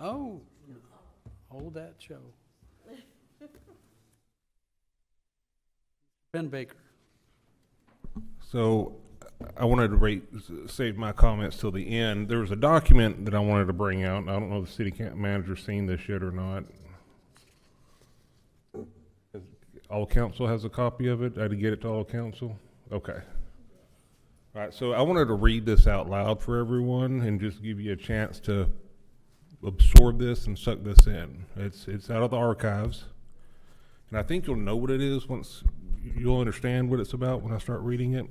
Oh, hold that show. Ben Baker. So I wanted to save my comments till the end. There was a document that I wanted to bring out. I don't know if the city manager's seen this yet or not. All council has a copy of it? I had to get it to all council? Okay. All right, so I wanted to read this out loud for everyone and just give you a chance to absorb this and suck this in. It's out of the archives. And I think you'll know what it is once you'll understand what it's about when I start reading it.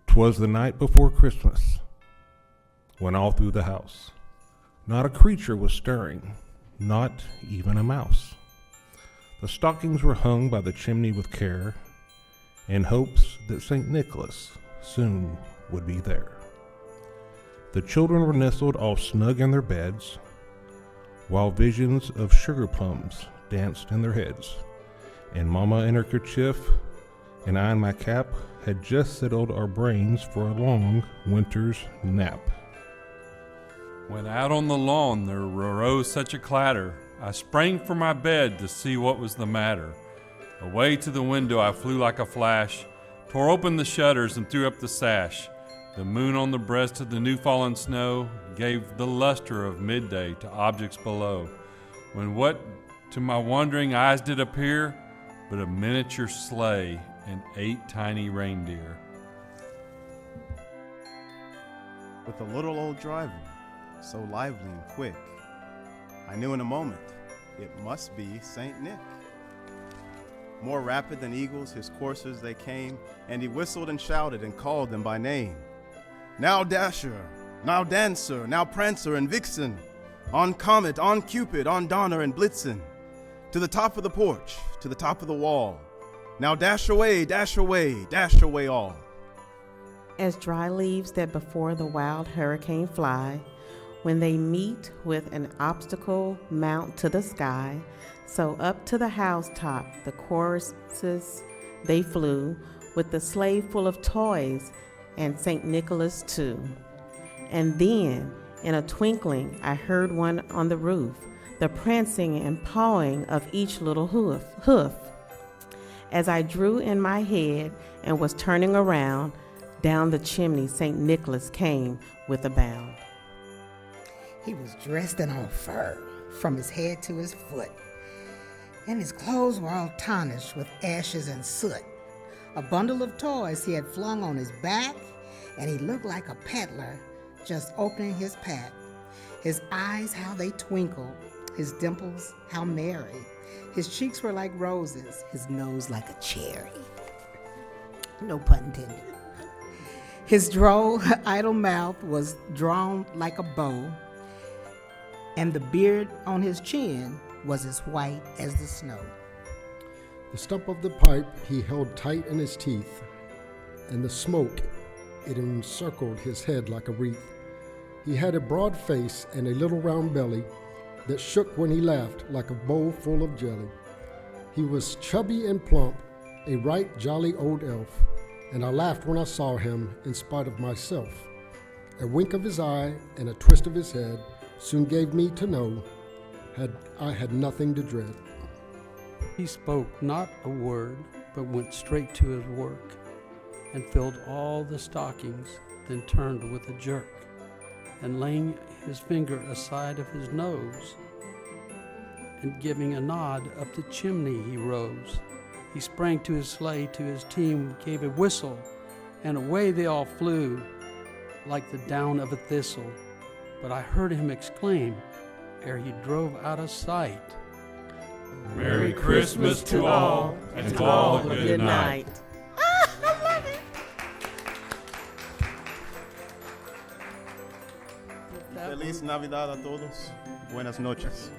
'Twas the night before Christmas, when all through the house, not a creature was stirring, not even a mouse. The stockings were hung by the chimney with care, in hopes that St. Nicholas soon would be there. The children were nestled all snug in their beds, while visions of sugar plums danced in their heads, and Mama in her kerchief and I in my cap had just settled our brains for a long winter's nap. When out on the lawn there arose such a clatter, I sprang from my bed to see what was the matter. Away to the window I flew like a flash, tore open the shutters and threw up the sash. The moon on the breast of the new fallen snow gave the luster of midday to objects below, when what to my wondering eyes did appear but a miniature sleigh and 8 tiny reindeer. With a little old driver, so lively and quick, I knew in a moment it must be Saint Nick. More rapid than eagles, his coursers they came, and he whistled and shouted and called them by name. Now Dasher, now Dancer, now Prancer and Vixen, on Comet, on Cupid, on Donner and Blitzen, to the top of the porch, to the top of the wall. Now dash away, dash away, dash away all. As dry leaves that before the wild hurricane fly, when they meet with an obstacle mount to the sky, so up to the housetop the choruses they flew, with the sleigh full of toys and St. Nicholas too. And then, in a twinkling, I heard one on the roof, the prancing and pawing of each little hoof. As I drew in my head and was turning around, down the chimney St. Nicholas came with a bound. He was dressed in all fur, from his head to his foot, and his clothes were all tarnished with ashes and soot. A bundle of toys he had flung on his back, and he looked like a peddler just opening his pack. His eyes, how they twinkled, his dimples, how merry. His cheeks were like roses, his nose like a cherry. No pun intended. His droll, idle mouth was drawn like a bow, and the beard on his chin was as white as the snow. The stump of the pipe he held tight in his teeth, and the smoke, it encircled his head like a wreath. He had a broad face and a little round belly that shook when he laughed like a bowl full of jelly. He was chubby and plump, a right jolly old elf, and I laughed when I saw him in spite of myself. A wink of his eye and a twist of his head soon gave me to know I had nothing to dread. He spoke not a word, but went straight to his work, and filled all the stockings, then turned with a jerk, and laying his finger aside of his nose, and giving a nod up the chimney he rose. He sprang to his sleigh, to his team, gave a whistle, and away they all flew, like the down of a thistle. But I heard him exclaim, ere he drove out of sight, Merry Christmas to all, and to all a good night. Feliz Navidad a todos. Buenas noches.